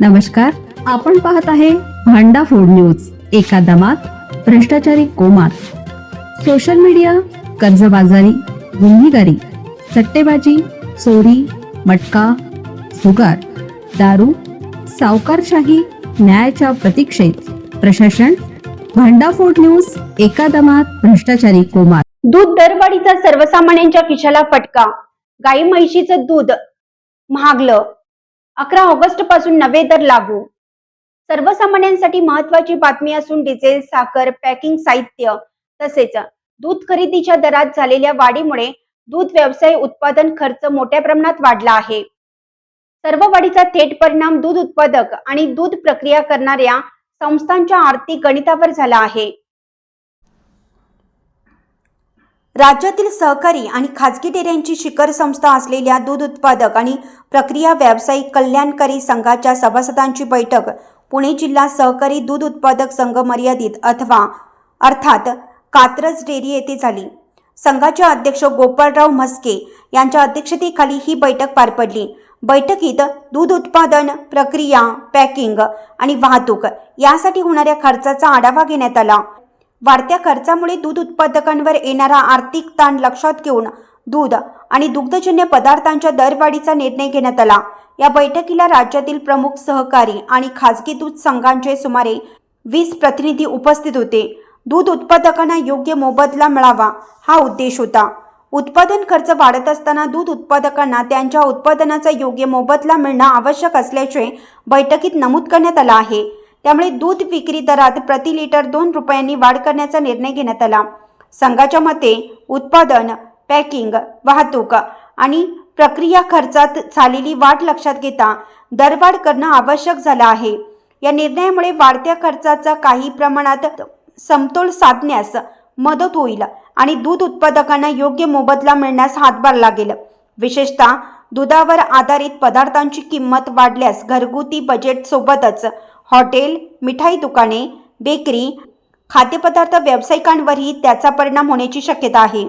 नमस्कार, आपण पाहत आहे भांडा फूड न्यूज. एका दमात भ्रष्टाचारी कोमात. सोशल मीडिया, कर्जबाजारी, गुन्हेगारी, सट्टेबाजी, चोरी, मटका, जुगार, दारू, सावकारशाही, न्यायाच्या प्रतीक्षेत प्रशासन. भांडा फूड न्यूज. एका दमात भ्रष्टाचारी कोमात. दूध दरवाढीचा सर्वसामान्यांच्या खिशाला फटका. गाई म्हैशीचं दूध महागलं. 11 ऑगस्ट पासून नवे दर लागू. सर्वसामान्यांसाठी महत्वाची बातमी असून डिझेल, साखर, पॅकिंग साहित्य तसेच दूध खरेदीच्या दरात झालेल्या वाढीमुळे दूध व्यवसाय उत्पादन खर्च मोठ्या प्रमाणात वाढला आहे. सर्व वाढीचा थेट परिणाम दूध उत्पादक आणि दूध प्रक्रिया करणाऱ्या संस्थांच्या आर्थिक गणितावर झाला आहे. राज्यातील सहकारी आणि खाजगी डेअऱ्यांची शिखर संस्था असलेल्या दूध उत्पादक आणि प्रक्रिया व्यावसायिक कल्याणकारी संघाच्या सभासदांची बैठक पुणे जिल्हा सहकारी दूध उत्पादक संघ मर्यादित अर्थात कात्रज डेअरी येथे झाली. संघाचे अध्यक्ष गोपाळराव म्हस्के यांच्या अध्यक्षतेखाली ही बैठक पार पडली. बैठकीत दूध उत्पादन, प्रक्रिया, पॅकिंग आणि वाहतूक यासाठी होणाऱ्या खर्चाचा आढावा घेण्यात आला. वाढत्या खर्चामुळे दूध उत्पादकांवर येणारा आर्थिक ताण लक्षात घेऊन दूध आणि दुग्धजन्य पदार्थांच्या दरवाढीचा निर्णय घेण्यात आला. या बैठकीला राज्यातील प्रमुख सहकारी आणि खाजगी दूध संघांचे सुमारे 20 प्रतिनिधी उपस्थित होते. दूध उत्पादकांना योग्य मोबदला मिळावा हा उद्देश होता. उत्पादन खर्च वाढत असताना दूध उत्पादकांना त्यांच्या उत्पादनाचा योग्य मोबदला मिळणं आवश्यक असल्याचे बैठकीत नमूद करण्यात आलं आहे. त्यामुळे दूध विक्री दरात प्रति लिटर 2 रुपयांनी वाढ करण्याचा निर्णय घेण्यात आला. संघाच्या मते उत्पादन, पॅकिंग, वाहतूक आणि प्रक्रिया खर्चात झालेली वाढ लक्षात घेता दरवाढ करणं आवश्यक झालं आहे. या निर्णयामुळे वाढत्या खर्चाचा काही प्रमाणात समतोल साधण्यास मदत होईल आणि दूध उत्पादकांना योग्य मोबदला मिळण्यास हातभार लागेल. विशेषतः दुधावर आधारित पदार्थांची किंमत वाढल्यास घरगुती बजेट सोबतच हॉटेल, मिठाई दुकाने, बेकरी, खाद्यपदार्थ व्यावसायिकांवरही त्याचा परिणाम होण्याची शक्यता आहे.